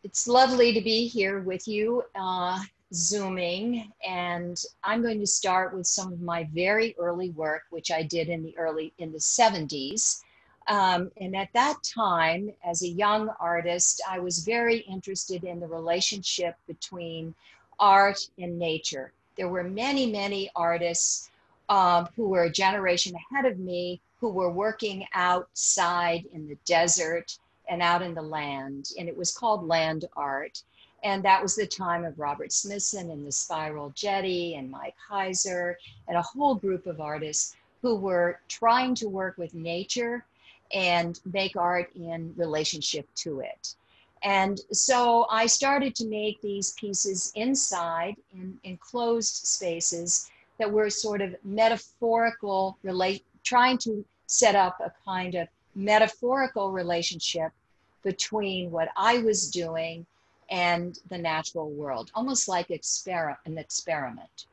It's lovely to be here with you, Zooming, and I'm going to start with some of my very early work, which I did in the 70s. And at that time, as a young artist, I was very interested in the relationship between art and nature. There were many artists who were a generation ahead of me who were working outside in the desert and out in the land, and it was called land art. And that was the time of Robert Smithson and the Spiral Jetty and Mike Heiser and a whole group of artists who were trying to work with nature and make art in relationship to it. And so I started to make these pieces inside in enclosed spaces that were sort of metaphorical, trying to set up a kind of metaphorical relationship between what I was doing and the natural world, almost like an experiment.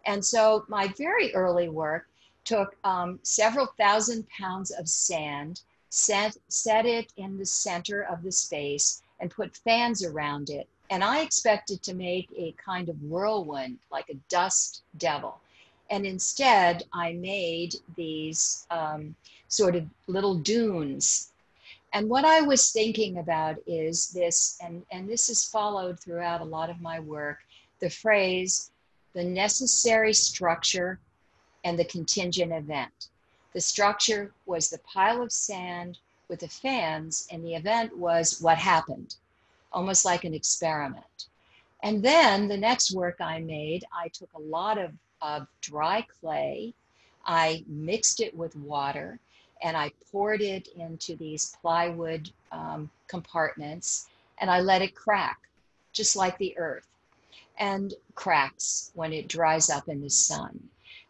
And so my very early work took several thousand pounds of sand, set it in the center of the space, and put fans around it. And I expected to make a kind of whirlwind, like a dust devil. And instead, I made these sort of little dunes. And what I was thinking about is this, and this is followed throughout a lot of my work, the phrase, the necessary structure and the contingent event. The structure was the pile of sand with the fans, and the event was what happened, almost like an experiment. And then the next work I made, I took a lot of dry clay, I mixed it with water, and I poured it into these plywood compartments, and I let it crack, just like the earth, and cracks when it dries up in the sun.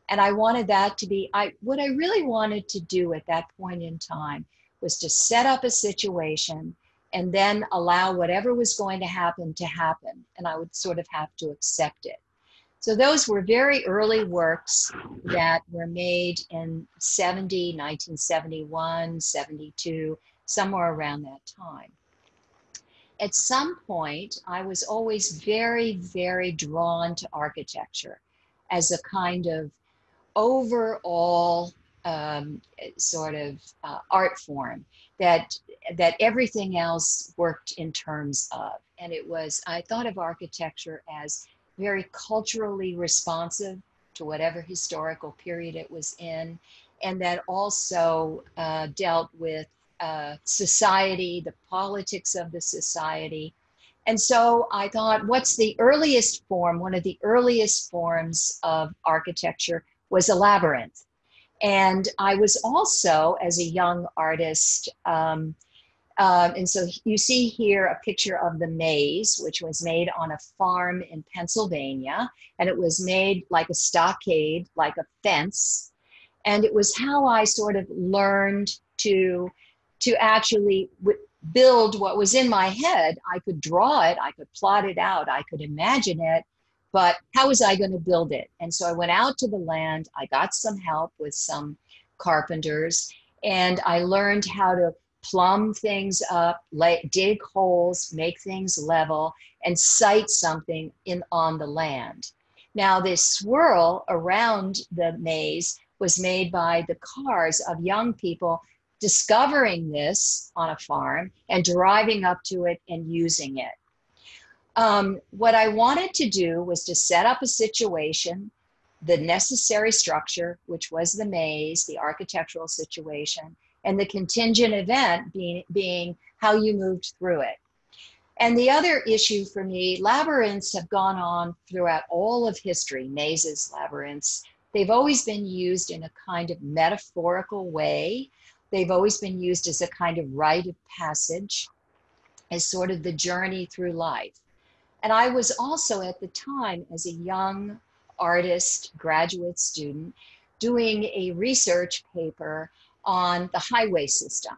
And I wanted that to be, what I really wanted to do at that point in time was to set up a situation and then allow whatever was going to happen. And I would sort of have to accept it. So those were very early works that were made in 1971, 72, somewhere around that time. At some point, I was always very drawn to architecture as a kind of overall sort of art form that everything else worked in terms of. And I thought of architecture as very culturally responsive to whatever historical period it was in, and that also dealt with society, the politics of the society. And so I thought, what's the earliest form? One of the earliest forms of architecture was a labyrinth. And I was also, as a young artist, and so you see here a picture of the maze, which was made on a farm in Pennsylvania. And it was made like a stockade, like a fence. And it was how I sort of learned to actually build what was in my head. I could draw it, I could plot it out, I could imagine it, but how was I going to build it? And so I went out to the land, I got some help with some carpenters, and I learned how to plumb things up, dig holes, make things level, and site something on the land. Now, this swirl around the maze was made by the cars of young people discovering this on a farm and driving up to it and using it. What I wanted to do was to set up a situation, the necessary structure, which was the maze, the architectural situation, and the contingent event being how you moved through it. And the other issue for me, labyrinths have gone on throughout all of history, mazes, labyrinths. They've always been used in a kind of metaphorical way. They've always been used as a kind of rite of passage, as sort of the journey through life. And I was also at the time, as a young artist, graduate student, doing a research paper on the highway system.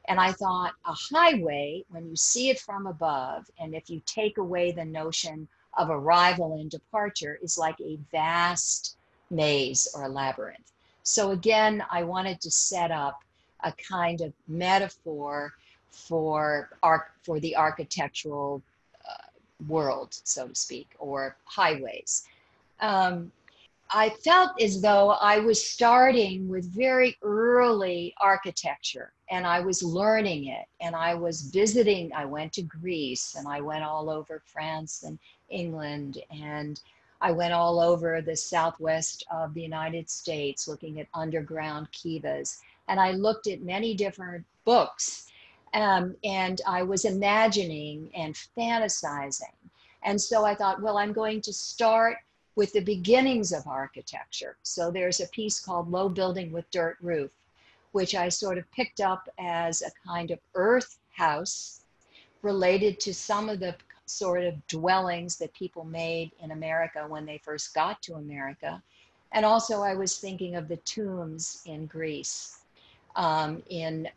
And I thought a highway, when you see it from above, and if you take away the notion of arrival and departure, is like a vast maze or a labyrinth. So again, I wanted to set up a kind of metaphor for the architectural world, so to speak, or highways. I felt as though I was starting with very early architecture, and I was learning it, and I was visiting. I went to Greece, and I went all over France and England, and I went all over the southwest of the United States looking at underground kivas, and I looked at many different books, and I was imagining and fantasizing. And so I thought, well, I'm going to start with the beginnings of architecture. So there's a piece called Low Building with Dirt Roof, which I sort of picked up as a kind of earth house related to some of the sort of dwellings that people made in America when they first got to America. And also I was thinking of the tombs in Greece, in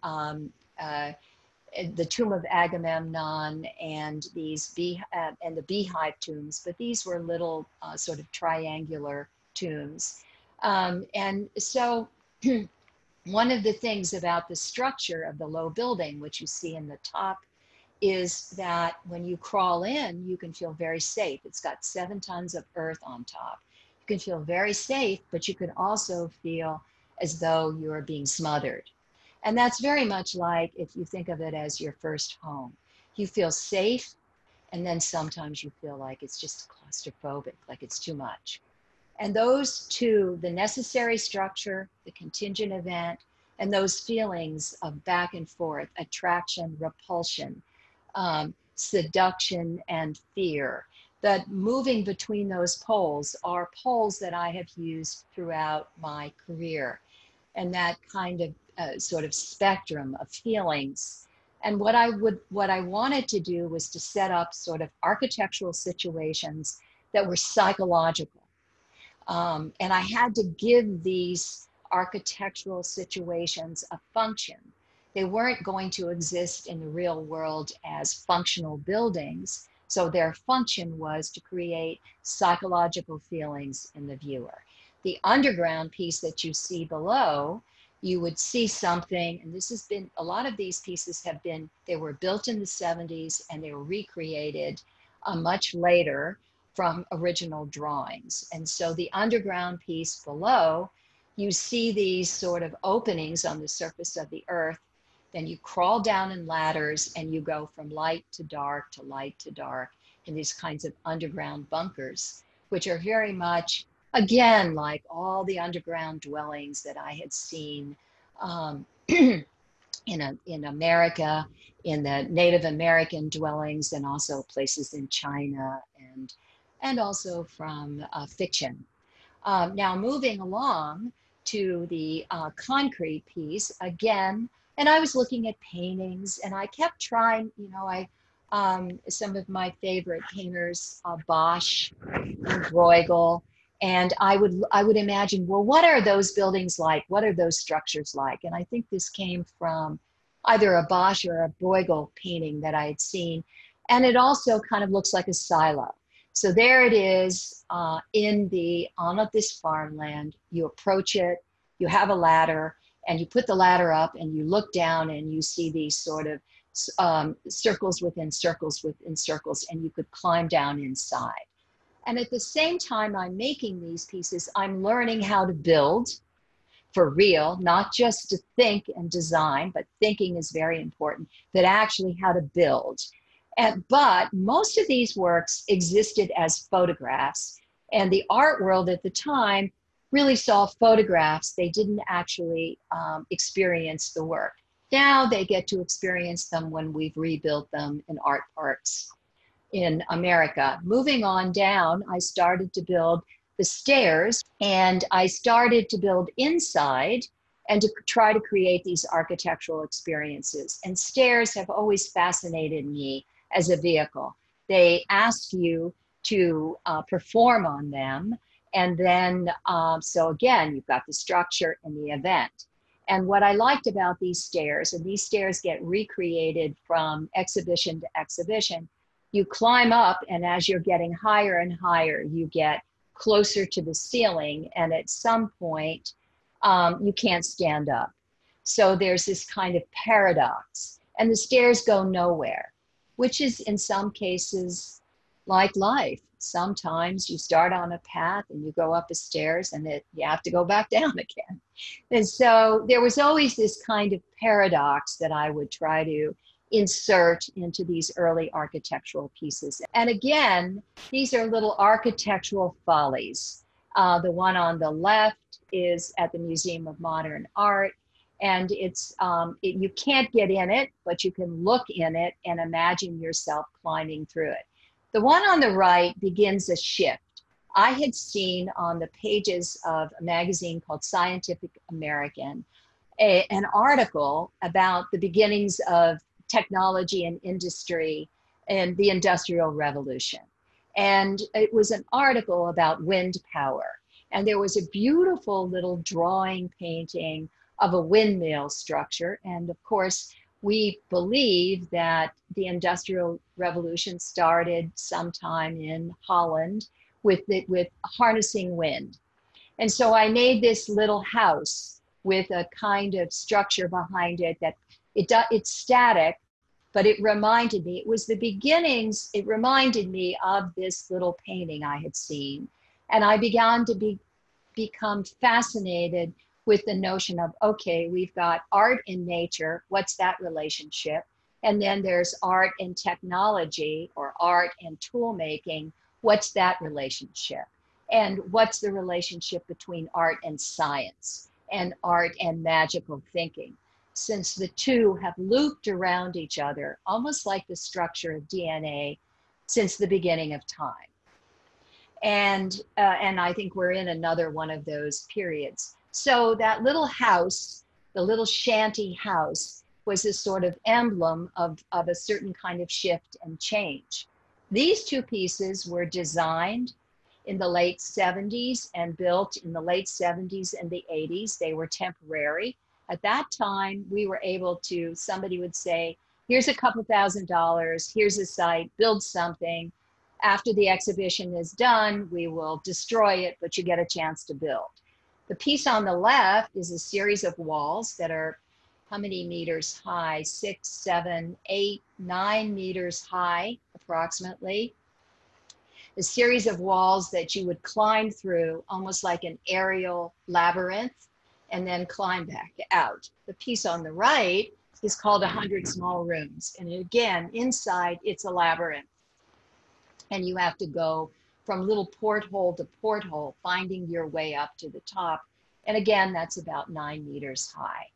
the tomb of Agamemnon and and the beehive tombs, but these were little sort of triangular tombs. And so one of the things about the structure of the low building, which you see in the top, is that when you crawl in, you can feel very safe. It's got 7 tons of earth on top. You can feel very safe, but you can also feel as though you're being smothered. And that's very much like if you think of it as your first home. You feel safe, and then sometimes you feel like it's just claustrophobic, like it's too much. And those two, the necessary structure, the contingent event, and those feelings of back and forth, attraction, repulsion, seduction, and fear, that moving between those poles are poles that I have used throughout my career. And that kind of sort of spectrum of feelings. And what I wanted to do was to set up sort of architectural situations that were psychological. And I had to give these architectural situations a function. They weren't going to exist in the real world as functional buildings. So their function was to create psychological feelings in the viewer. The underground piece that you see below, you would see something, and this has been, a lot of these pieces have been, they were built in the 70s and they were recreated much later from original drawings. And so the underground piece below, you see these sort of openings on the surface of the earth, then you crawl down in ladders and you go from light to dark to light to dark in these kinds of underground bunkers, which are very much, again, like all the underground dwellings that I had seen in America, in the Native American dwellings, and also places in China, and also from fiction. Now moving along to the concrete piece, again, and I was looking at paintings, and I kept trying, you know, some of my favorite painters, Bosch and Bruegel, and I would imagine, well, what are those buildings like? What are those structures like? And I think this came from either a Bosch or a Bruegel painting that I had seen. And it also kind of looks like a silo. So there it is on this farmland. You approach it, you have a ladder, and you put the ladder up and you look down and you see these sort of circles within circles within circles, and you could climb down inside. And at the same time I'm making these pieces, I'm learning how to build for real, not just to think and design, but thinking is very important, but actually how to build. But most of these works existed as photographs, and the art world at the time really saw photographs. They didn't actually experience the work. Now they get to experience them when we've rebuilt them in art parks in America. Moving on down, I started to build the stairs, and I started to build inside and to try to create these architectural experiences. And stairs have always fascinated me as a vehicle. They ask you to perform on them. And then, so again, you've got the structure and the event. And what I liked about these stairs, and these stairs get recreated from exhibition to exhibition, you climb up, and as you're getting higher and higher, you get closer to the ceiling, and at some point, you can't stand up. So there's this kind of paradox, and the stairs go nowhere, which is in some cases like life. Sometimes you start on a path and you go up the stairs and you have to go back down again. And so there was always this kind of paradox that I would try to insert into these early architectural pieces. And again, these are little architectural follies. The one on the left is at the Museum of Modern Art, and you can't get in it, but you can look in it and imagine yourself climbing through it. The one on the right begins a shift. I had seen on the pages of a magazine called Scientific American an article about the beginnings of technology and industry and the Industrial Revolution. And it was an article about wind power. And there was a beautiful little drawing painting of a windmill structure. And of course, we believe that the Industrial Revolution started sometime in Holland with harnessing wind. And so I made this little house with a kind of structure behind it that it's static, but it reminded me, it was the beginnings, it reminded me of this little painting I had seen. And I began to become fascinated with the notion of, okay, we've got art and nature, what's that relationship? And then there's art and technology, or art and tool making, what's that relationship? And what's the relationship between art and science, and art and magical thinking? Since the two have looped around each other, almost like the structure of DNA, since the beginning of time. And I think we're in another one of those periods. So that little house, the little shanty house, was a sort of emblem of a certain kind of shift and change. These two pieces were designed in the late 70s and built in the late 70s and the 80s. They were temporary. At that time, we were able to, somebody would say, here's a couple $1,000, here's a site, build something. After the exhibition is done, we will destroy it, but you get a chance to build. The piece on the left is a series of walls that are how many meters high? 6, 7, 8, 9 meters high, approximately. A series of walls that you would climb through, almost like an aerial labyrinth, and then climb back out. The piece on the right is called 100 Small Rooms. And again, inside, it's a labyrinth. And you have to go from little porthole to porthole, finding your way up to the top. And again, that's about 9 meters high.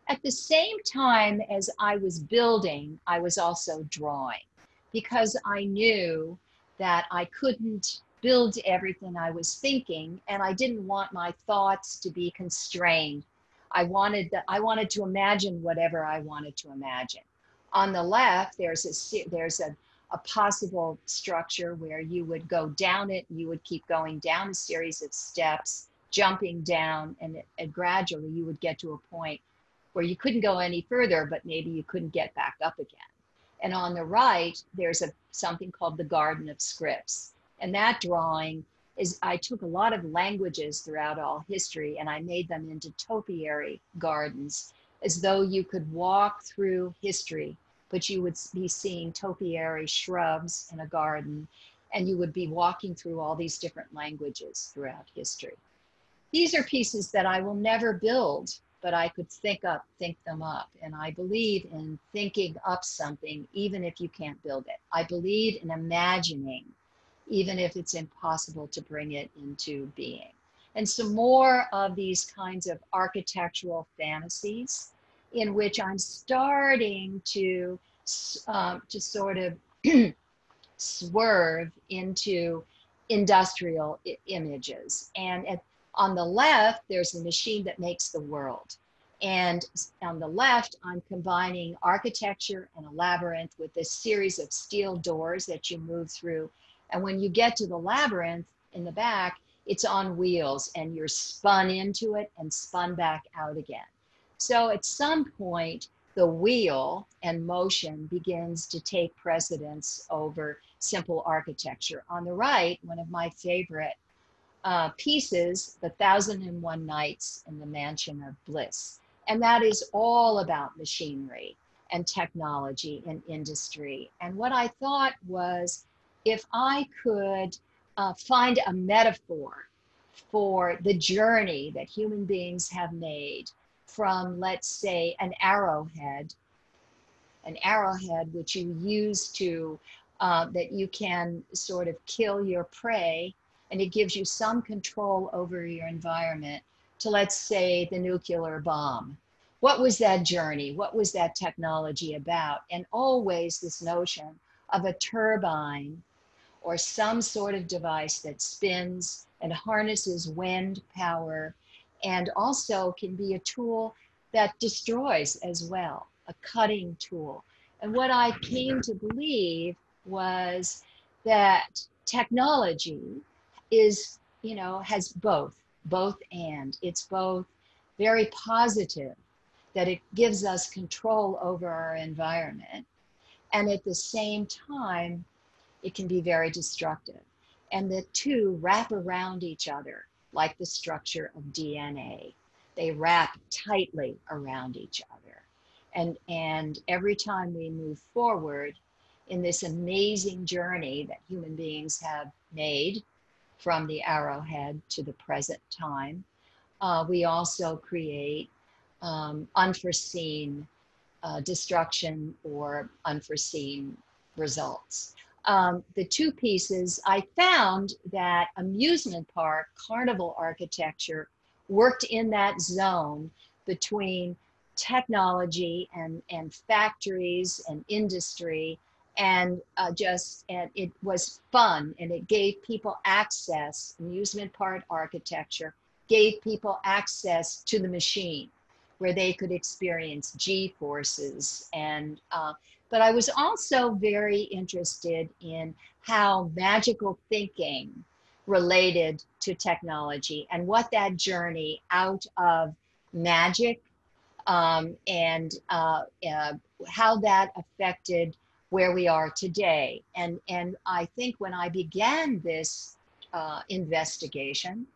At the same time as I was building, I was also drawing, because I knew that I couldn't build everything I was thinking, and I didn't want my thoughts to be constrained. I wanted to imagine whatever I wanted to imagine. On the left, there's a possible structure where you would go down it, you would keep going down a series of steps, jumping down, and gradually you would get to a point where you couldn't go any further, but maybe you couldn't get back up again. And on the right, there's something called the Garden of Scripts. And that drawing is, I took a lot of languages throughout all history and I made them into topiary gardens, as though you could walk through history, but you would be seeing topiary shrubs in a garden, and you would be walking through all these different languages throughout history. These are pieces that I will never build, but I could think them up. And I believe in thinking up something, even if you can't build it. I believe in imagining, even if it's impossible to bring it into being. And some more of these kinds of architectural fantasies in which I'm starting to sort of swerve into industrial images. And on the left, there's the machine that makes the world. And on the left, I'm combining architecture and a labyrinth with a series of steel doors that you move through. And when you get to the labyrinth in the back, it's on wheels and you're spun into it and spun back out again. So at some point, the wheel and motion begins to take precedence over simple architecture. On the right, one of my favorite pieces, The 1001 Nights in the Mansion of Bliss. And that is all about machinery and technology and industry. And what I thought was, if I could find a metaphor for the journey that human beings have made from, let's say, an arrowhead which you use to, that you can sort of kill your prey, and it gives you some control over your environment, to, let's say, the nuclear bomb. What was that journey? What was that technology about? And always this notion of a turbine or some sort of device that spins and harnesses wind power, and also can be a tool that destroys as well, a cutting tool. And what I came to believe was that technology is, has both and. It's both very positive, that it gives us control over our environment, and at the same time, it can be very destructive. And the two wrap around each other like the structure of DNA. They wrap tightly around each other. And every time we move forward in this amazing journey that human beings have made from the arrowhead to the present time, we also create unforeseen destruction or unforeseen results. The two pieces, I found that amusement park, carnival architecture worked in that zone between technology and factories and industry, and it was fun, and it gave people access. Amusement park architecture gave people access to the machine, where they could experience G forces. But I was also very interested in how magical thinking related to technology, and what that journey out of magic, and how that affected where we are today. And I think when I began this investigation,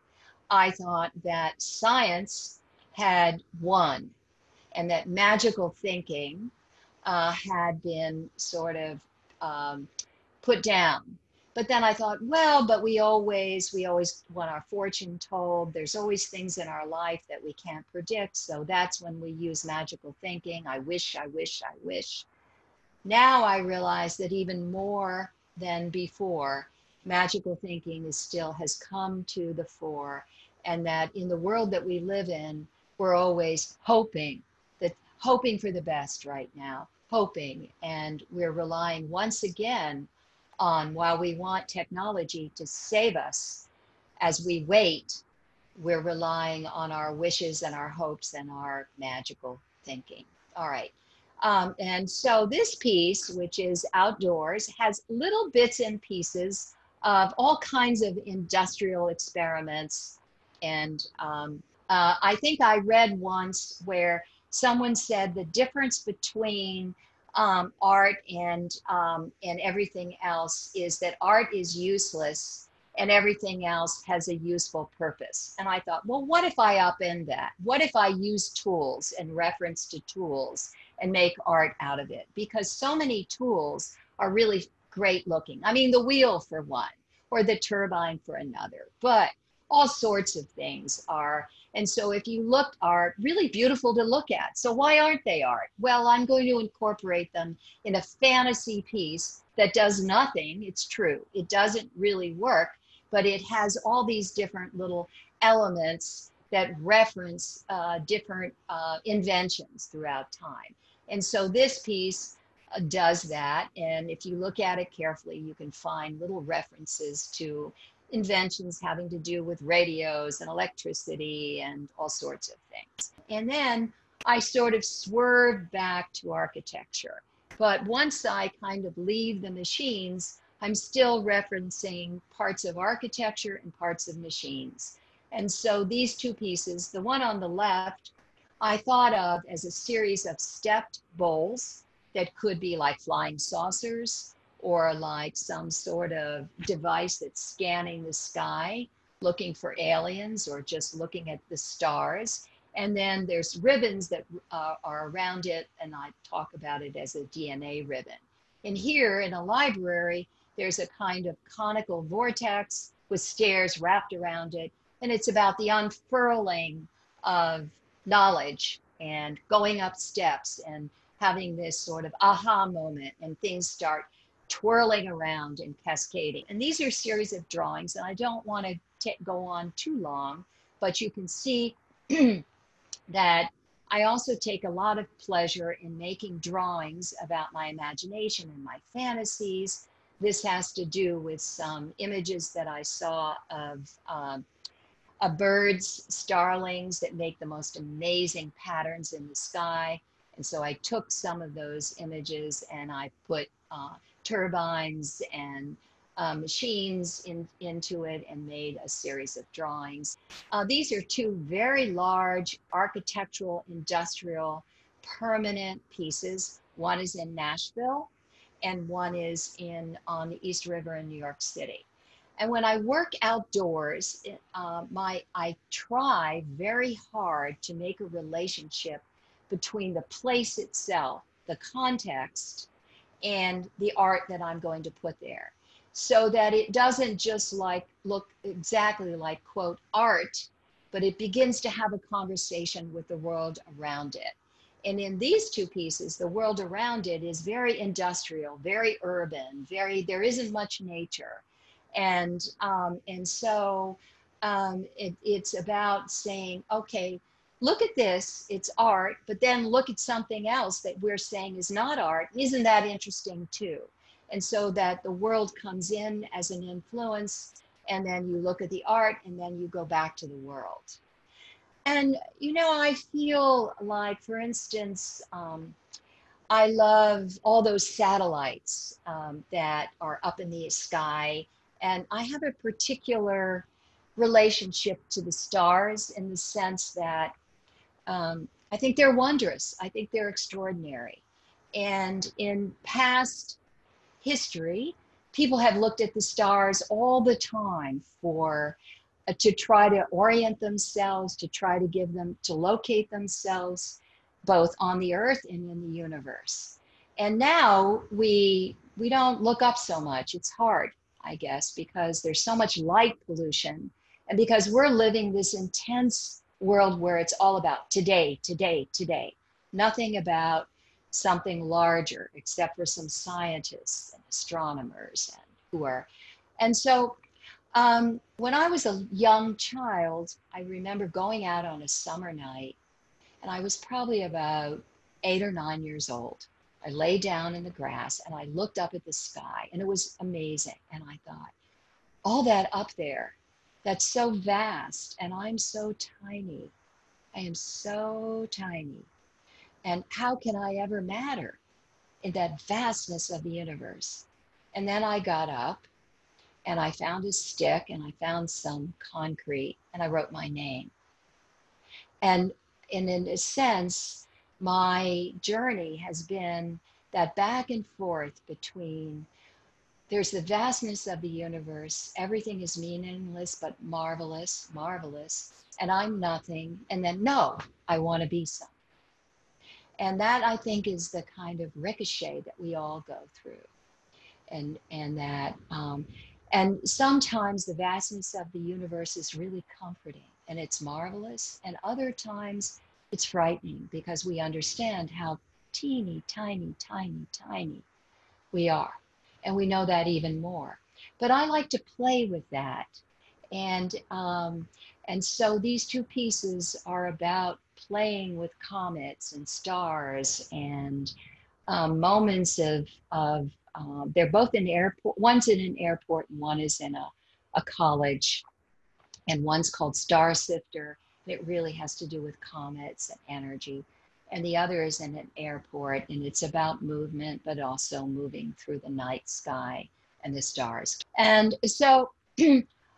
I thought that science had won, and that magical thinking had been sort of put down. But then I thought, well, but we always want our fortune told. There's always things in our life that we can't predict. So that's when we use magical thinking. I wish, I wish, I wish. Now I realize that even more than before, magical thinking has come to the fore, and that in the world that we live in, we're always hoping for the best right now, and we're relying once again on, while we want technology to save us, as we wait, we're relying on our wishes and our hopes and our magical thinking. All right. And so this piece, which is outdoors, has little bits and pieces of all kinds of industrial experiments. And I think I read once where someone said the difference between art and everything else is that art is useless and everything else has a useful purpose. And I thought, well, what if I upend that? What if I use tools and reference to tools and make art out of it? Because so many tools are really great looking. I mean, the wheel for one, or the turbine for another, but all sorts of things are. And so if you look, are really beautiful to look at. So why aren't they art? Well, I'm going to incorporate them in a fantasy piece that does nothing. It's true, it doesn't really work, but it has all these different little elements that reference different inventions throughout time. And so this piece does that. And if you look at it carefully, you can find little references to inventions having to do with radios and electricity and all sorts of things. And then I sort of swerve back to architecture. But once I kind of leave the machines, I'm still referencing parts of architecture and parts of machines. And so these two pieces, the one on the left, I thought of as a series of stepped bowls that could be like flying saucers, or like some sort of device that's scanning the sky, looking for aliens, or just looking at the stars. And then there's ribbons that are around it, and I talk about it as a DNA ribbon. And here in a library, there's a kind of conical vortex with stairs wrapped around it. And it's about the unfurling of knowledge and going up steps and having this sort of aha moment, and things start twirling around and cascading. And these are a series of drawings, and I don't want to go on too long, but you can see that I also take a lot of pleasure in making drawings about my imagination and my fantasies. This has to do with some images that I saw of birds, starlings that make the most amazing patterns in the sky. And so I took some of those images and I put turbines and machines into it and made a series of drawings. These are two very large architectural, industrial, permanent pieces. One is in Nashville and one is on the East River in New York City. And when I work outdoors, I try very hard to make a relationship between the place itself, the context, and the art that I'm going to put there, so that it doesn't just look exactly like, quote, art, but it begins to have a conversation with the world around it. And in these two pieces, the world around it is very industrial, very urban, there isn't much nature. And so it's about saying, okay, look at this, it's art, but then look at something else that we're saying is not art. Isn't that interesting too? And so that the world comes in as an influence, and then you look at the art, and then you go back to the world. And, you know, I feel like, for instance, I love all those satellites that are up in the sky. And I have a particular relationship to the stars in the sense that I think they're wondrous. I think they're extraordinary. And in past history, people have looked at the stars all the time to try to orient themselves, to try to locate themselves, both on the earth and in the universe. And now we don't look up so much. It's hard, I guess, because there's so much light pollution, and because we're living this intense world where it's all about today, today, today. Nothing about something larger, except for some scientists and astronomers and so when I was a young child, I remember going out on a summer night, and I was probably about 8 or 9 years old. I lay down in the grass and I looked up at the sky, and it was amazing. And I thought, all that up there, that's so vast, and I'm so tiny. I am so tiny. And how can I ever matter in that vastness of the universe? And then I got up and I found a stick and I found some concrete and I wrote my name. And in a sense, my journey has been that back and forth between, there's the vastness of the universe, everything is meaningless but marvelous, marvelous, and I'm nothing, and then no, I want to be something. And that, I think, is the kind of ricochet that we all go through. And sometimes the vastness of the universe is really comforting and it's marvelous, and other times it's frightening because we understand how teeny, tiny, tiny, tiny we are. And we know that even more. But I like to play with that. And so these two pieces are about playing with comets and stars and moments of they're both in airport. One's in an airport and one is in a college. And one's called Star Sifter. It really has to do with comets and energy. And the other is in an airport, and it's about movement, but also moving through the night sky and the stars. And so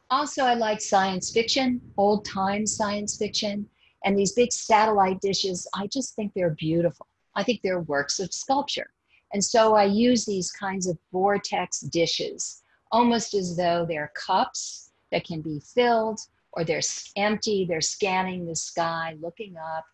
also I like science fiction, old time science fiction, and these big satellite dishes. I just think they're beautiful. I think they're works of sculpture. And so I use these kinds of vortex dishes, almost as though they're cups that can be filled, or they're empty, they're scanning the sky, looking up.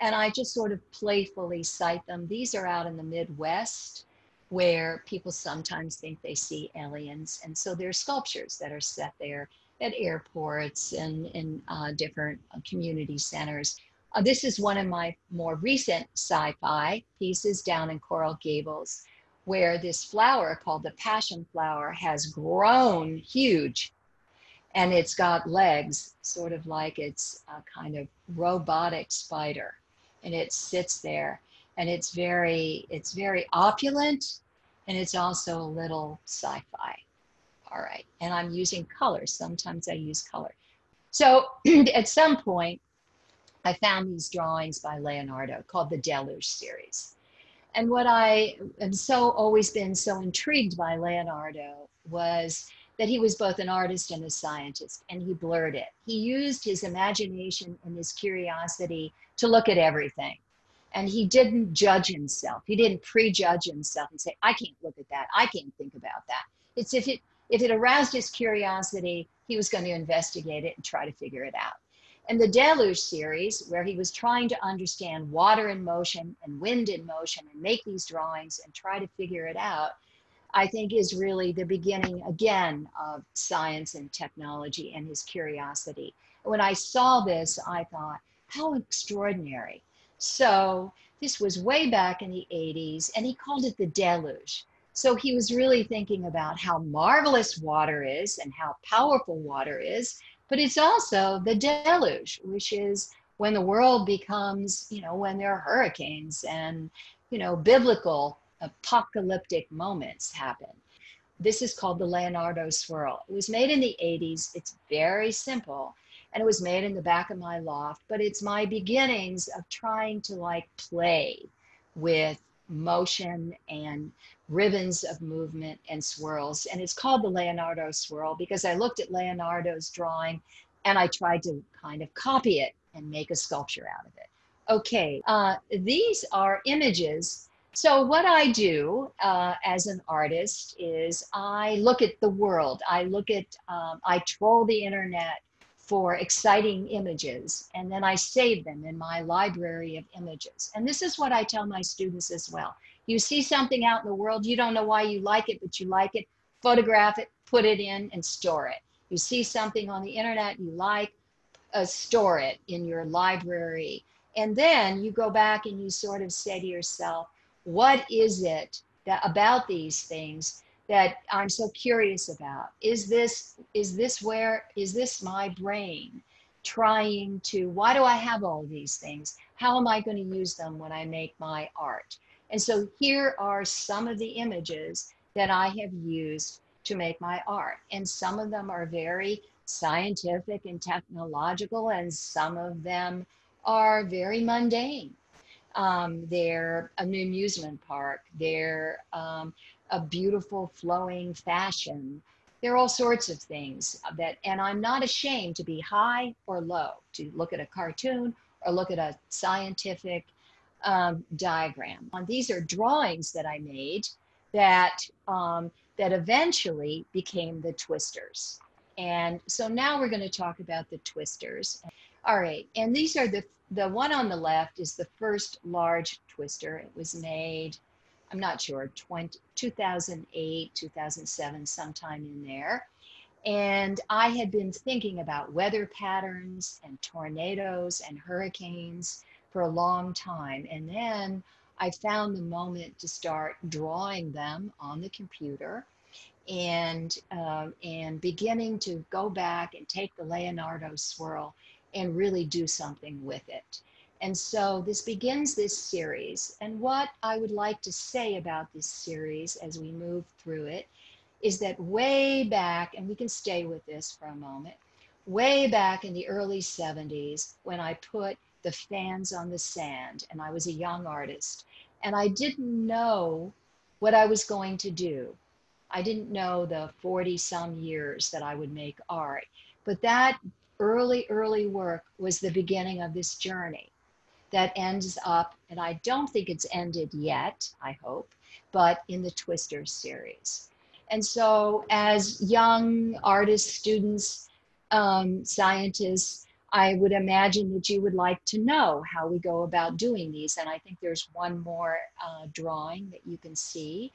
And I just sort of playfully cite them. These are out in the Midwest. where people sometimes think they see aliens. And so there's sculptures that are set there at airports and in different community centers. This is one of my more recent sci-fi pieces down in Coral Gables, where this flower called the passion flower has grown huge, and it's got legs, sort of like it's a kind of robotic spider, and it sits there, and it's very opulent, and it's also a little sci-fi. All right, and I'm using color. Sometimes I use color. So at some point, I found these drawings by Leonardo called the Deluge series. And what I am so always been so intrigued by Leonardo was that he was both an artist and a scientist, and he blurred it. He used his imagination and his curiosity to look at everything. And he didn't judge himself. He didn't prejudge himself and say, I can't look at that. I can't think about that. It's if it aroused his curiosity, he was going to investigate it and try to figure it out. And the Deluge series, where he was trying to understand water in motion and wind in motion and make these drawings and try to figure it out, I think is really the beginning again of science and technology and his curiosity. When I saw this, I thought, how extraordinary. So this was way back in the 80s, and he called it the Deluge. So he was really thinking about how marvelous water is and how powerful water is, but it's also the deluge, which is when the world becomes, when there are hurricanes and, biblical apocalyptic moments happen. This is called the Leonardo Swirl. It was made in the 80s. It's very simple. And it was made in the back of my loft, but it's my beginnings of trying to play with motion and ribbons of movement and swirls. And it's called the Leonardo Swirl because I looked at Leonardo's drawing and I tried to kind of copy it and make a sculpture out of it. Okay, these are images. So what I do as an artist is I look at the world. I troll the internet for exciting images, and then I save them in my library of images. And this is what I tell my students as well. You see something out in the world, you don't know why you like it, but you like it, photograph it, put it in, and store it. You see something on the internet you like, store it in your library. And then you go back and you sort of say to yourself, what is it about these things that I'm so curious about? Is this my brain trying to, why do I have all these things? How am I going to use them when I make my art? And so here are some of the images that I have used to make my art. And some of them are very scientific and technological, and some of them are very mundane. They're an amusement park. They're a beautiful flowing fashion. There are all sorts of things and I'm not ashamed to be high or low, to look at a cartoon or look at a scientific diagram. These are drawings that I made that eventually became the twisters. And so now we're going to talk about the twisters. All right, and these are the one on the left is the first large twister. It was made, I'm not sure, 2008, 2007, sometime in there. And I had been thinking about weather patterns and tornadoes and hurricanes for a long time. And then I found the moment to start drawing them on the computer and beginning to go back and take the Leonardo Swirl and really do something with it. And so this begins this series. And what I would like to say about this series as we move through it is that way back, and we can stay with this for a moment, way back in the early 70s when I put the fans on the sand and I was a young artist and I didn't know what I was going to do. I didn't know the 40 some years that I would make art, but that early work was the beginning of this journey that ends up, and I don't think it's ended yet, I hope, but in the Twister series. And so as young artists, students, scientists, I would imagine that you would like to know how we go about doing these. And I think there's one more drawing that you can see.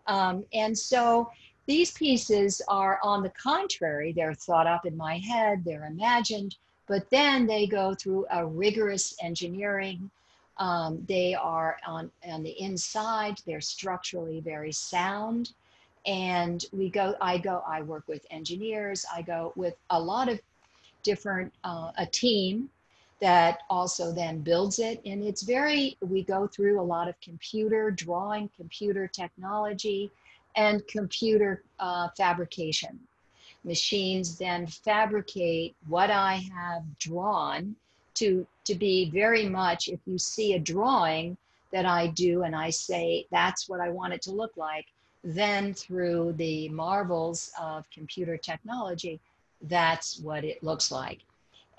And so these pieces are, on the contrary, they're thought up in my head, they're imagined, but then they go through a rigorous engineering. They are on the inside, they're structurally very sound. And I work with engineers, I go with a lot of different, a team that also then builds it. And we go through a lot of computer drawing, computer technology, and computer fabrication. Machines then fabricate what I have drawn to be very much, if you see a drawing that I do and I say, that's what I want it to look like, then through the marvels of computer technology, that's what it looks like.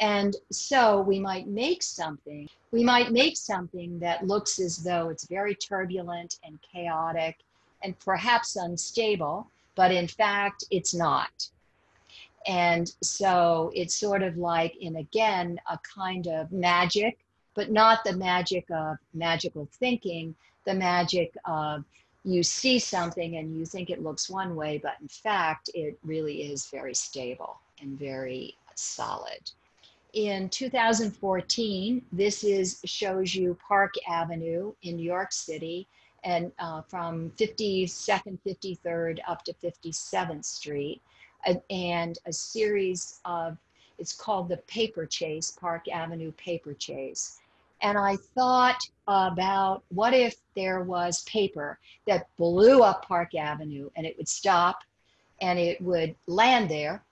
And so we might make something that looks as though it's very turbulent and chaotic and perhaps unstable, but in fact, it's not. And so it's sort of like, in again, a kind of magic, but not the magic of magical thinking, the magic of you see something and you think it looks one way, but in fact, it really is very stable and very solid. In 2014, shows you Park Avenue in New York City, and from 52nd, 53rd up to 57th Street, and a series of, it's called the Paper Chase, Park Avenue Paper Chase. And I thought about, what if there was paper that blew up Park Avenue and it would stop and it would land there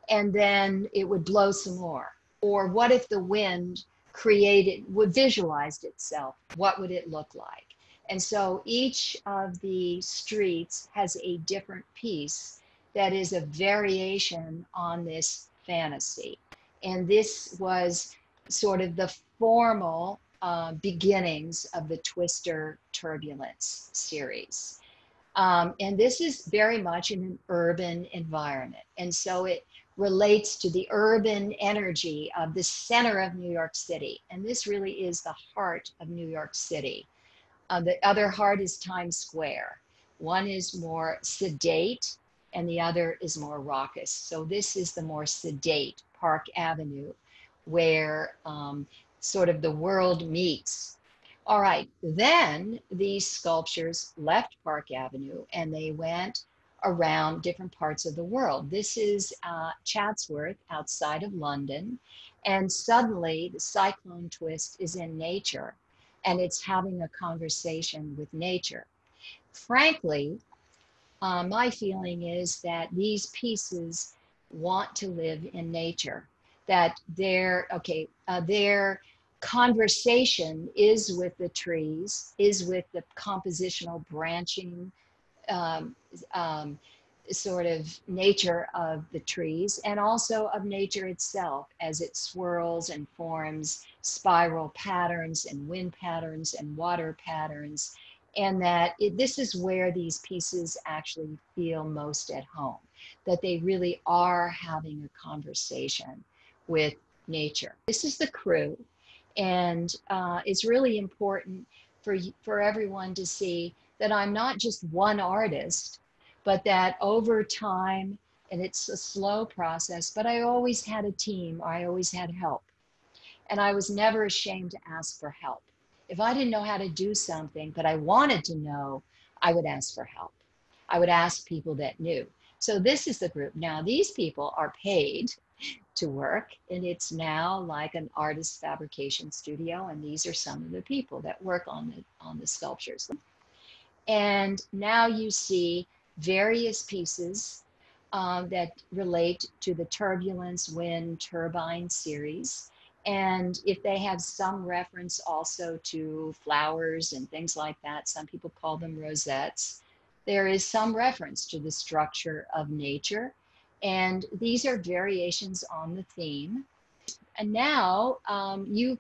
and then it would blow some more? Or what if the wind visualized itself? What would it look like? And so each of the streets has a different piece that is a variation on this fantasy. And this was sort of the formal beginnings of the Twister Turbulence series. And this is very much in an urban environment. And so it relates to the urban energy of the center of New York City. And this really is the heart of New York City. The other heart is Times Square. One is more sedate and the other is more raucous. So this is the more sedate Park Avenue, where sort of the world meets. All right, then these sculptures left Park Avenue and they went around different parts of the world. This is Chatsworth outside of London, and suddenly the cyclone twist is in nature and it's having a conversation with nature. Frankly, my feeling is that these pieces want to live in nature, that their conversation is with the trees, is with the compositional branching sort of nature of the trees, and also of nature itself as it swirls and forms spiral patterns and wind patterns and water patterns. And that this is where these pieces actually feel most at home, that they really are having a conversation with nature. This is the crew, and it's really important for everyone to see that I'm not just one artist, but that over time, and it's a slow process, but I always had a team, I always had help. And I was never ashamed to ask for help. If I didn't know how to do something, but I wanted to know, I would ask for help. I would ask people that knew. So this is the group. Now these people are paid to work, and it's now like an artist fabrication studio, and these are some of the people that work on the sculptures. And now you see various pieces that relate to the turbulence wind turbine series. And if they have some reference also to flowers and things like that, some people call them rosettes, there is some reference to the structure of nature. And these are variations on the theme. And now you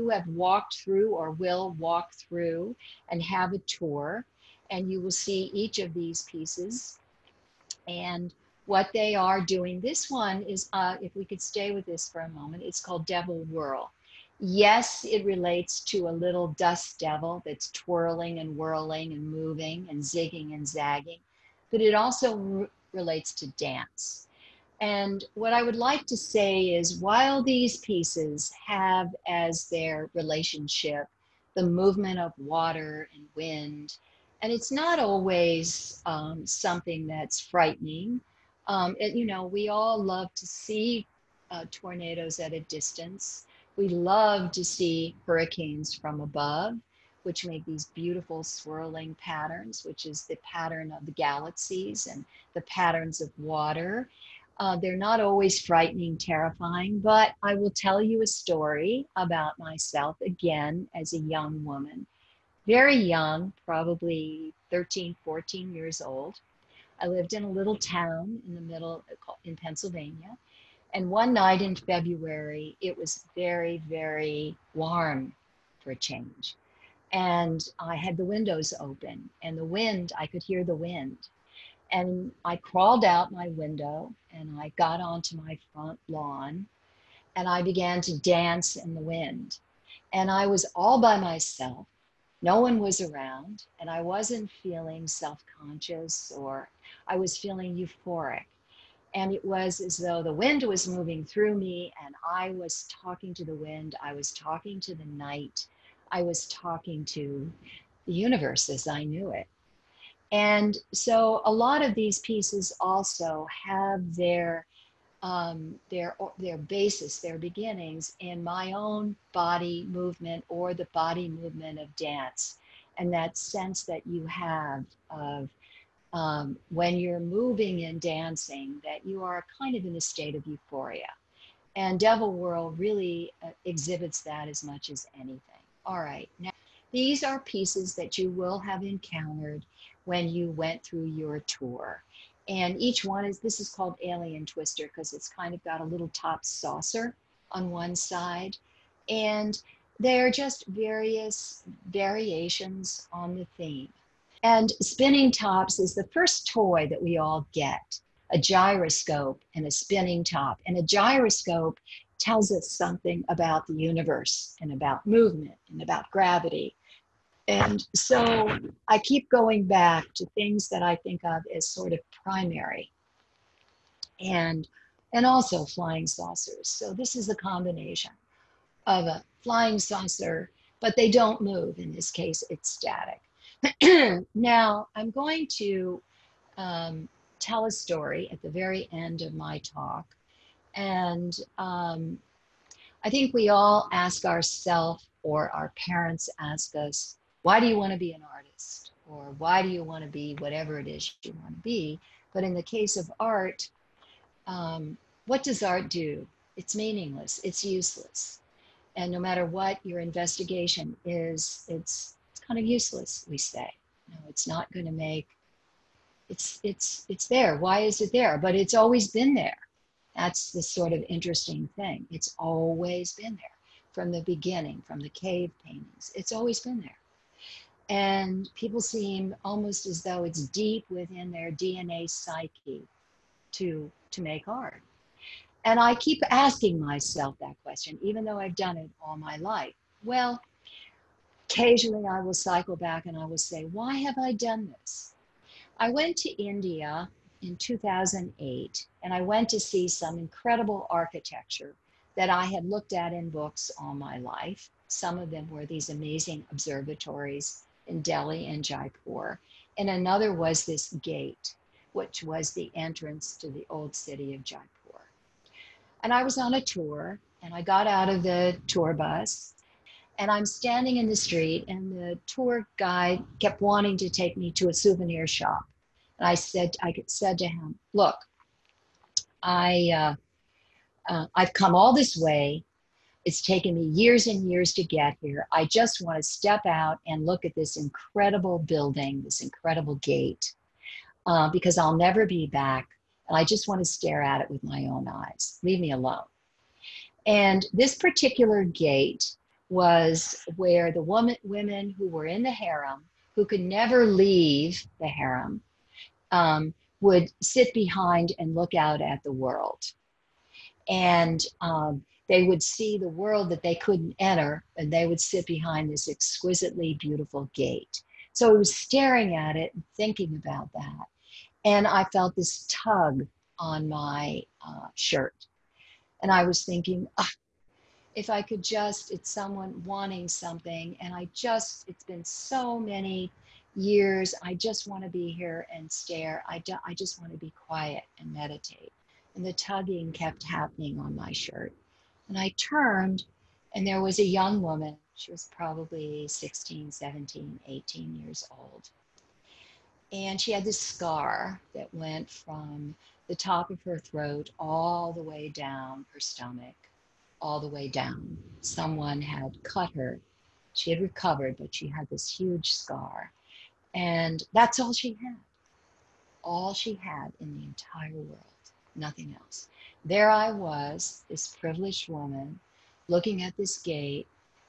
have walked through or will walk through and have a tour, and you will see each of these pieces and what they are doing. This one is, if we could stay with this for a moment, it's called Devil Whirl. Yes, it relates to a little dust devil that's twirling and whirling and moving and zigging and zagging, but it also relates to dance. And what I would like to say is while these pieces have as their relationship the movement of water and wind, and it's not always something that's frightening. We all love to see tornadoes at a distance. We love to see hurricanes from above, which make these beautiful swirling patterns, which is the pattern of the galaxies and the patterns of water. They're not always frightening, terrifying, but I will tell you a story about myself again as a young woman. Very young, probably 13, 14 years old. I lived in a little town in the middle in Pennsylvania. And one night in February, it was very, very warm for a change. And I had the windows open, and the wind, I could hear the wind. And I crawled out my window and I got onto my front lawn and I began to dance in the wind. And I was all by myself. No one was around, and I wasn't feeling self-conscious, or I was feeling euphoric. And it was as though the wind was moving through me and I was talking to the wind. I was talking to the night. I was talking to the universe as I knew it. And so a lot of these pieces also have their basis, their beginnings in my own body movement or the body movement of dance, and that sense that you have of when you're moving and dancing, that you are kind of in a state of euphoria. And Devil Whirl really exhibits that as much as anything. All right, now these are pieces that you will have encountered when you went through your tour. And each one this is called Alien Twister because it's kind of got a little top saucer on one side. And they're just various variations on the theme. And spinning tops is the first toy that we all get, a gyroscope and a spinning top. And a gyroscope tells us something about the universe and about movement and about gravity. And so I keep going back to things that I think of as sort of primary and also flying saucers. So this is a combination of a flying saucer, but they don't move. In this case, it's static. Now, I'm going to tell a story at the very end of my talk. And I think we all ask ourselves, or our parents ask us, why do you want to be an artist? Or why do you want to be whatever it is you want to be? But in the case of art, what does art do? It's meaningless, it's useless. And no matter what your investigation is, it's kind of useless, we say. No, it's not going to make, it's there. Why is it there? But it's always been there. That's the sort of interesting thing. It's always been there from the beginning, from the cave paintings. It's always been there. And people seem almost as though it's deep within their DNA psyche to make art. And I keep asking myself that question, even though I've done it all my life. Well, occasionally I will cycle back and I will say, why have I done this? I went to India in 2008, and I went to see some incredible architecture that I had looked at in books all my life. Some of them were these amazing observatories in Delhi and Jaipur. And another was this gate, which was the entrance to the old city of Jaipur. And I was on a tour, and I got out of the tour bus, and I'm standing in the street, and the tour guide kept wanting to take me to a souvenir shop. And I said to him, look, I've come all this way. It's taken me years and years to get here. I just want to step out and look at this incredible building, this incredible gate, because I'll never be back. And I just want to stare at it with my own eyes. Leave me alone. And this particular gate was where the women who were in the harem, who could never leave the harem, would sit behind and look out at the world. And they would see the world that they couldn't enter, and they would sit behind this exquisitely beautiful gate. So I was staring at it and thinking about that. And I felt this tug on my shirt. And I was thinking, if I could just, it's someone wanting something, and it's been so many years, I just want to be here and stare. I just want to be quiet and meditate. And the tugging kept happening on my shirt. And I turned, and there was a young woman. She was probably 16, 17, 18 years old. And she had this scar that went from the top of her throat all the way down her stomach, all the way down. Someone had cut her. She had recovered, but she had this huge scar. And that's all she had in the entire world, nothing else. There I was, this privileged woman, looking at this gate,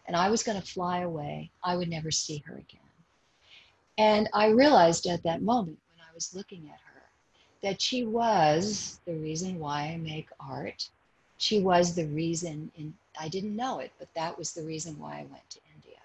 and I was going to fly away. I would never see her again. And I realized at that moment when I was looking at her that she was the reason why I make art. She was the reason, I didn't know it, but that was the reason why I went to India.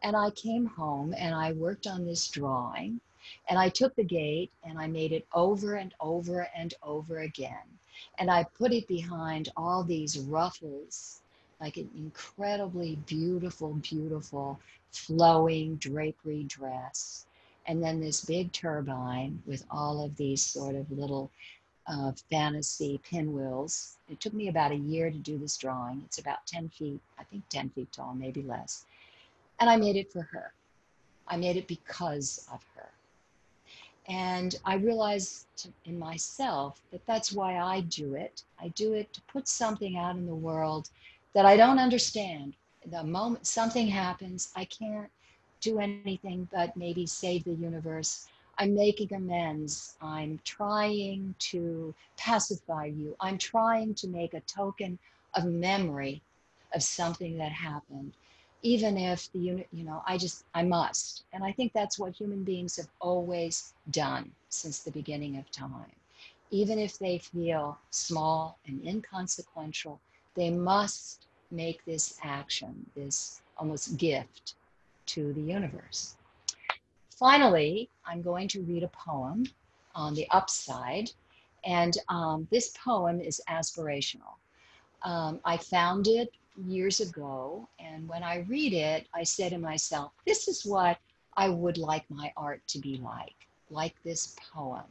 And I came home and I worked on this drawing, and I took the gate and I made it over and over and over again. And I put it behind all these ruffles, like an incredibly beautiful, beautiful flowing drapery dress. And then this big turbine with all of these sort of little fantasy pinwheels. It took me about a year to do this drawing. It's about 10 feet, I think 10 feet tall, maybe less. And I made it for her. I made it because of her. And I realized in myself that that's why I do it. I do it to put something out in the world that I don't understand. The moment something happens, I can't do anything but maybe save the universe. I'm making amends. I'm trying to pacify you. I'm trying to make a token of memory of something that happened. Even if I must. And I think that's what human beings have always done since the beginning of time. Even if they feel small and inconsequential, they must make this action, this almost gift to the universe. Finally, I'm going to read a poem on the upside. And this poem is aspirational. I found it years ago, and when I read it, I say to myself, this is what I would like my art to be like this poem.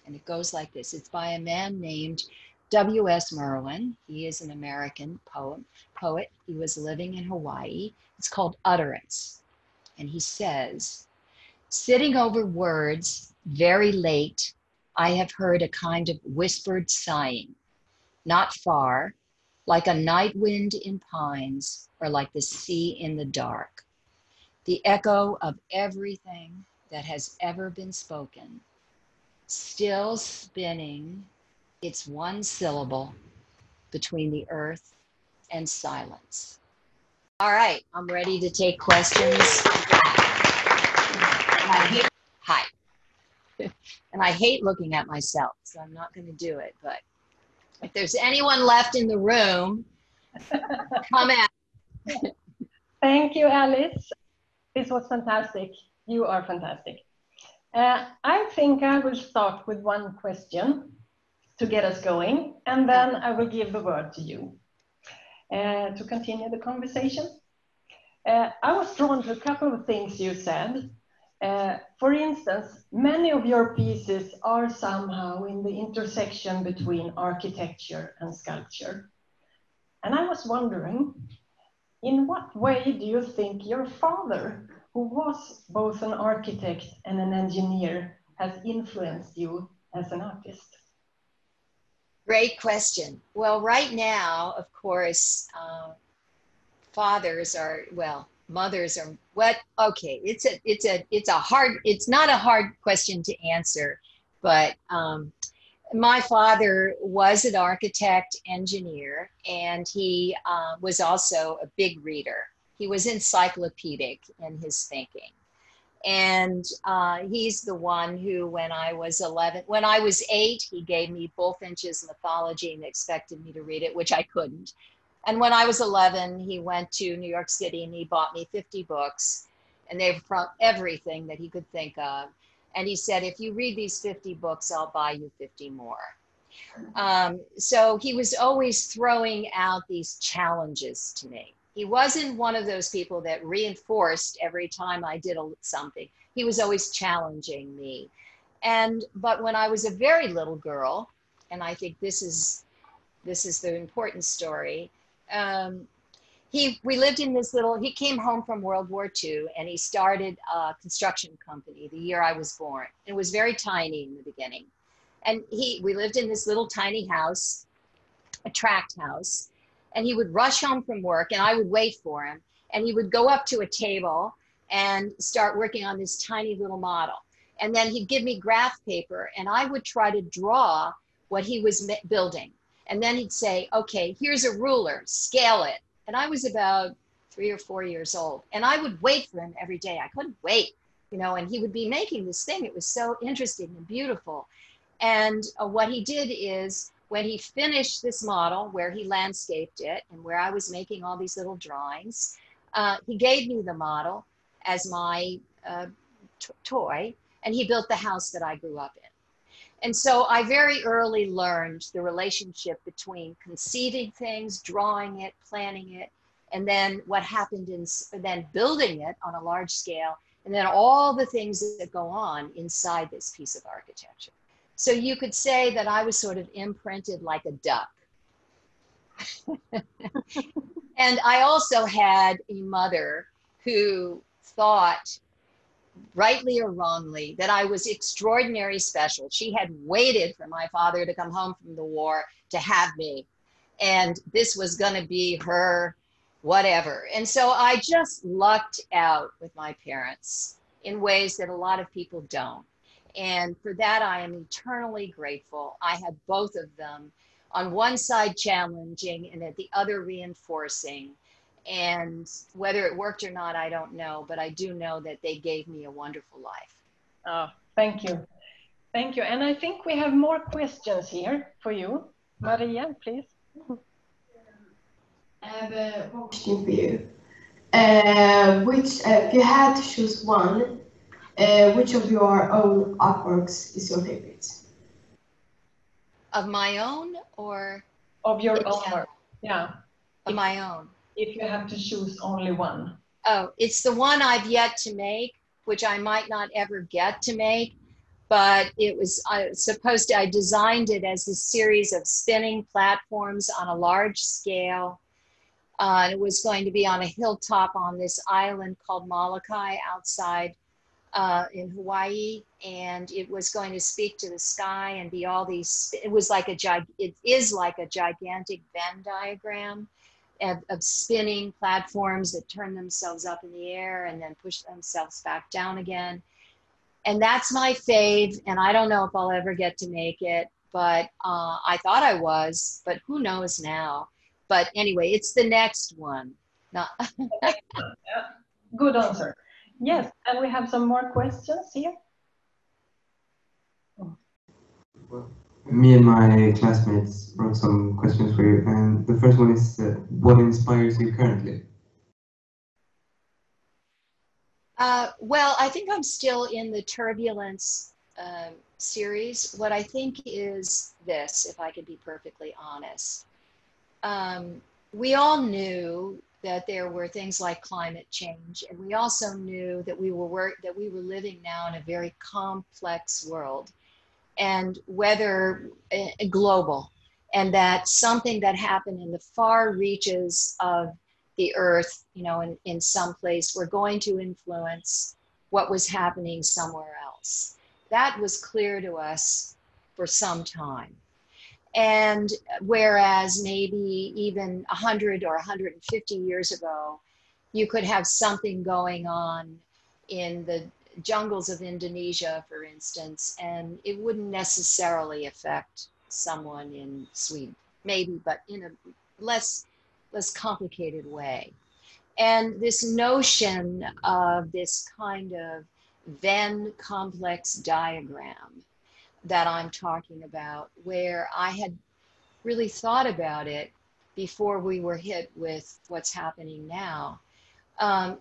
And it goes like this. It's by a man named W.S. Merwin. He is an American poet. He was living in Hawaii. It's called Utterance. And he says, sitting over words very late, I have heard a kind of whispered sighing, not far, like a night wind in pines, or like the sea in the dark. The echo of everything that has ever been spoken, still spinning its one syllable between the earth and silence. All right, I'm ready to take questions. Hi. And I hate looking at myself, so I'm not going to do it, but if there's anyone left in the room, come at. Thank you, Alice. This was fantastic. You are fantastic. I think I will start with one question to get us going, and then I will give the word to you to continue the conversation. I was drawn to a couple of things you said. For instance, many of your pieces are somehow in the intersection between architecture and sculpture. And I was wondering, in what way do you think your father, who was both an architect and an engineer, has influenced you as an artist? Great question. Well, right now, of course, fathers are, well, mothers are what? Okay, it's not a hard question to answer, but my father was an architect engineer, and he was also a big reader. He was encyclopedic in his thinking. And he's the one who, when I was 8, he gave me Bulfinch's Mythology and expected me to read it, which I couldn't. And when I was 11, he went to New York City and he bought me 50 books, and they were from everything that he could think of. And he said, if you read these 50 books, I'll buy you 50 more. So he was always throwing out these challenges to me. He wasn't one of those people that reinforced every time I did something. He was always challenging me. But when I was a very little girl, and I think this is the important story, we lived in this little, he came home from World War II and he started a construction company the year I was born. It was very tiny in the beginning. And we lived in this little tiny house, a tract house, and he would rush home from work and I would wait for him. And he would go up to a table and start working on this tiny little model. And then he'd give me graph paper and I would try to draw what he was building. And then he'd say, okay, here's a ruler, scale it. And I was about 3 or 4 years old. And I would wait for him every day. I couldn't wait, and he would be making this thing. It was so interesting and beautiful. And what he did is when he finished this model where he landscaped it and where I was making all these little drawings, he gave me the model as my toy, and he built the house that I grew up in. And so I very early learned the relationship between conceiving things, drawing it, planning it, and then what happened then building it on a large scale, and then all the things that go on inside this piece of architecture. So you could say that I was sort of imprinted like a duck. And I also had a mother who thought, rightly or wrongly, that I was extraordinarily special. She had waited for my father to come home from the war to have me. And this was going to be her whatever. And so I just lucked out with my parents in ways that a lot of people don't. And for that, I am eternally grateful. I had both of them, on one side challenging and at the other reinforcing. And whether it worked or not, I don't know, but I do know that they gave me a wonderful life. Oh, thank you. Thank you. And I think we have more questions here for you. Maria, please. I have a question for you. If you had to choose one, which of your own artworks is your favorite? Of my own or? Of your own work, yeah. Of my own. If you have to choose only one. Oh, it's the one I've yet to make, which I might not ever get to make, but I designed it as a series of spinning platforms on a large scale. It was going to be on a hilltop on this island called Molokai outside in Hawaii, and it was going to speak to the sky and be all these, it is like a gigantic Venn diagram of spinning platforms that turn themselves up in the air and then push themselves back down again. And that's my fave, and I don't know if I'll ever get to make it, but I thought I was, but who knows now. But anyway, it's the next one. Good answer. Yes, and we have some more questions here. Well, me and my classmates wrote some questions for you, and the first one is, what inspires you currently? Well, I think I'm still in the Turbulence series. What I think is this, if I could be perfectly honest. We all knew that there were things like climate change, and we also knew that we were living now in a very complex world, and whether global, and that something that happened in the far reaches of the earth, in some place, were going to influence what was happening somewhere else. That was clear to us for some time. And whereas maybe even 100 or 150 years ago, you could have something going on in the jungles of Indonesia, for instance, and it wouldn't necessarily affect someone in Sweden, maybe, but in a less complicated way. And this notion of this kind of Venn complex diagram that I'm talking about, where I had really thought about it before we were hit with what's happening now,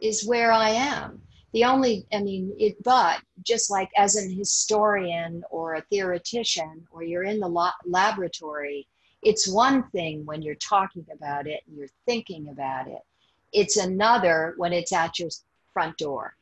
is where I am. But just like as an historian or a theoretician, or you're in the laboratory, it's one thing when you're talking about it and you're thinking about it. It's another when it's at your front door.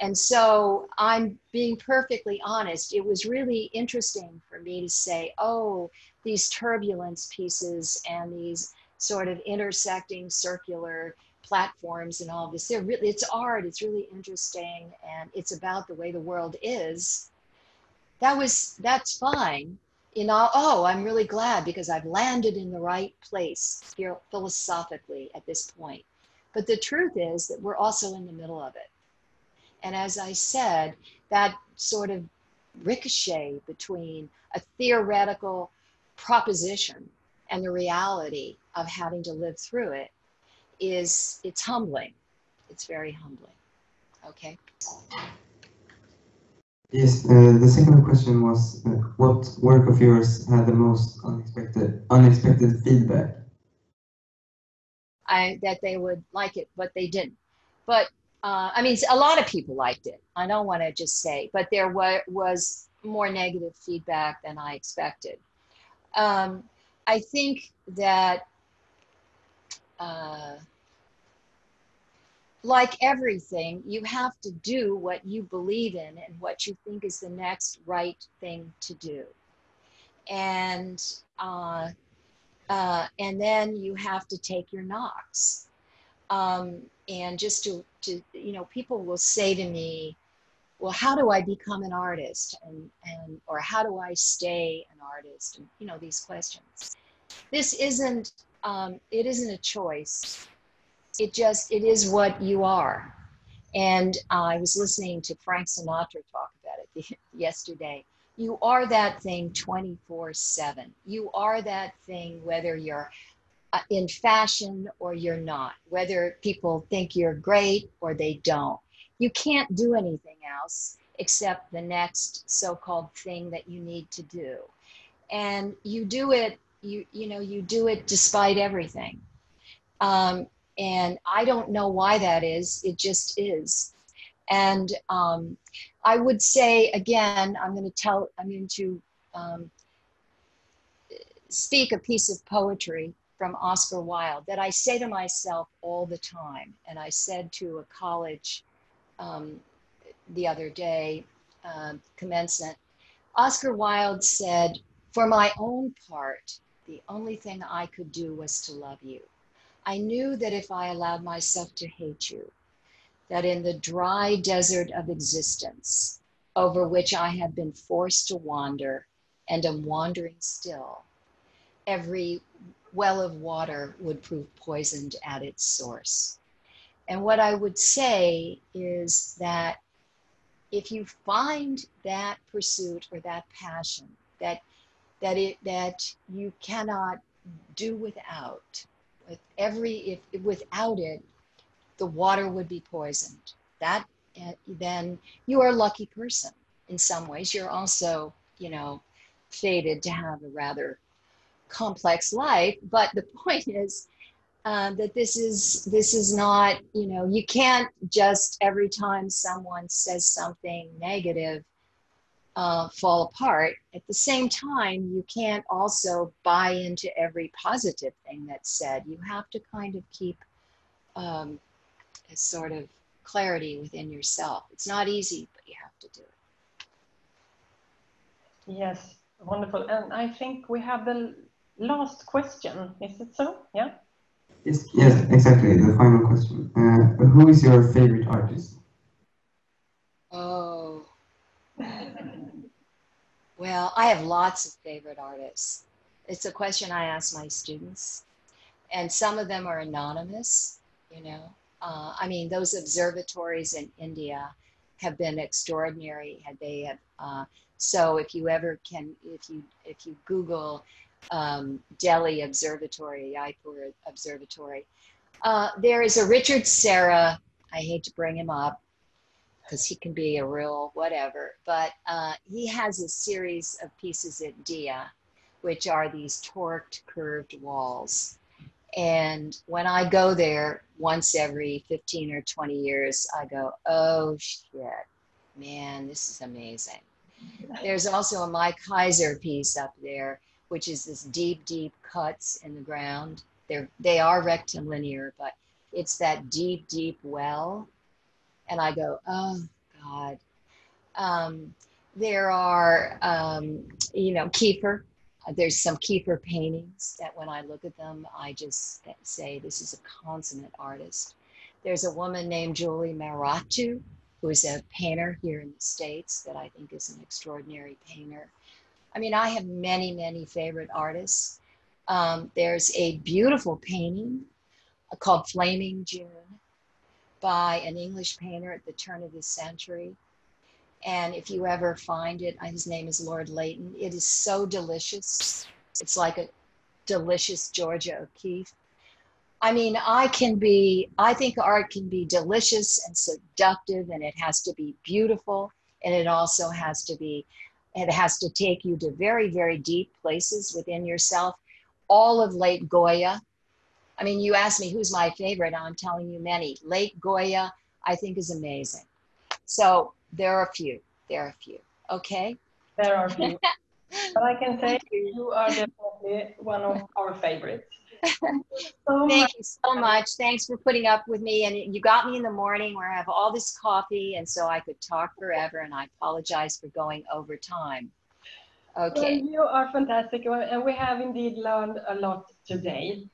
And so I'm being perfectly honest. It was really interesting for me to say, oh, these turbulence pieces and these sort of intersecting circular platforms and all of this, it's art, it's really interesting, and it's about the way the world is. That's fine. I'm really glad because I've landed in the right place here philosophically at this point. But the truth is that we're also in the middle of it. And as I said, that sort of ricochet between a theoretical proposition and the reality of having to live through it it's humbling. It's very humbling. Okay. Yes, the second question was, what work of yours had the most unexpected feedback? That they would like it, but they didn't. But a lot of people liked it. I don't want to just say, but there was more negative feedback than I expected. I think that like everything, you have to do what you believe in and what you think is the next right thing to do. And then you have to take your knocks. And just to people will say to me, well, how do I become an artist? Or how do I stay an artist? And, these questions. This isn't, it isn't a choice. It is what you are. And I was listening to Frank Sinatra talk about it yesterday. You are that thing 24/7. You are that thing whether you're in fashion or you're not, whether people think you're great or they don't. You can't do anything else except the next so-called thing that you need to do. And you do it, you do it despite everything. And I don't know why that is. It just is. And I would say, again, I'm going to speak a piece of poetry from Oscar Wilde that I say to myself all the time. And I said to a college the other day, commencement, Oscar Wilde said, "For my own part, the only thing I could do was to love you. I knew that if I allowed myself to hate you, that in the dry desert of existence over which I have been forced to wander and am wandering still, every well of water would prove poisoned at its source." And what I would say is that if you find that pursuit or that passion that you cannot do without, without it, the water would be poisoned. Then you are a lucky person. In some ways, you're also, fated to have a rather complex life. But the point is that this is not, you can't just every time someone says something negative fall apart. At the same time, you can't also buy into every positive thing that's said. You have to kind of keep a sort of clarity within yourself. It's not easy, but you have to do it. Yes, wonderful. And I think we have the last question. Is it so? Yeah? Yes, exactly. The final question. Who is your favorite artist? Oh. Well, I have lots of favorite artists. It's a question I ask my students, and some of them are anonymous, those observatories in India have been extraordinary. So if you Google Delhi Observatory, Jaipur Observatory, there is a Richard Serra. I hate to bring him up because he can be a real whatever, but he has a series of pieces at Dia, which are these torqued, curved walls. And when I go there once every 15 or 20 years, I go, oh shit, man, this is amazing. There's also a Mike Kaiser piece up there, which is this deep, deep cuts in the ground. They are rectilinear, but it's that deep, deep well. And I go, oh God. There are, Kiefer. There's some Kiefer paintings that when I look at them, I just say, this is a consummate artist. There's a woman named Julie Maratu, who is a painter here in the States that I think is an extraordinary painter. I mean, I have many, many favorite artists. There's a beautiful painting called Flaming June by an English painter at the turn of the century. And if you ever find it, his name is Lord Leighton. It is so delicious. It's like a delicious Georgia O'Keeffe. I mean, I think art can be delicious and seductive, and it has to be beautiful. And it also has to take you to very, very deep places within yourself. All of Lake Goya. I mean, you asked me who's my favorite. I'm telling you many. Lake Goya, I think, is amazing. So there are a few. Okay? There are a few. But I can say you are definitely one of our favorites. Thank you so much. Thanks for putting up with me. And you got me in the morning where I have all this coffee, and so I could talk forever, and I apologize for going over time. Okay. Well, you are fantastic, and we have indeed learned a lot today.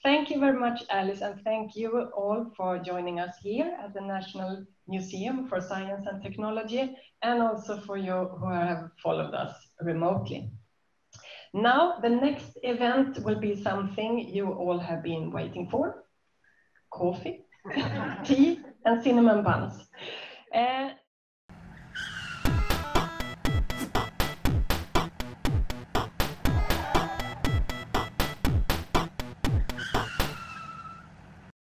Thank you very much, Alice, and thank you all for joining us here at the National Museum for Science and Technology, and also for you who have followed us remotely. Now, the next event will be something you all have been waiting for: coffee, tea, and cinnamon buns.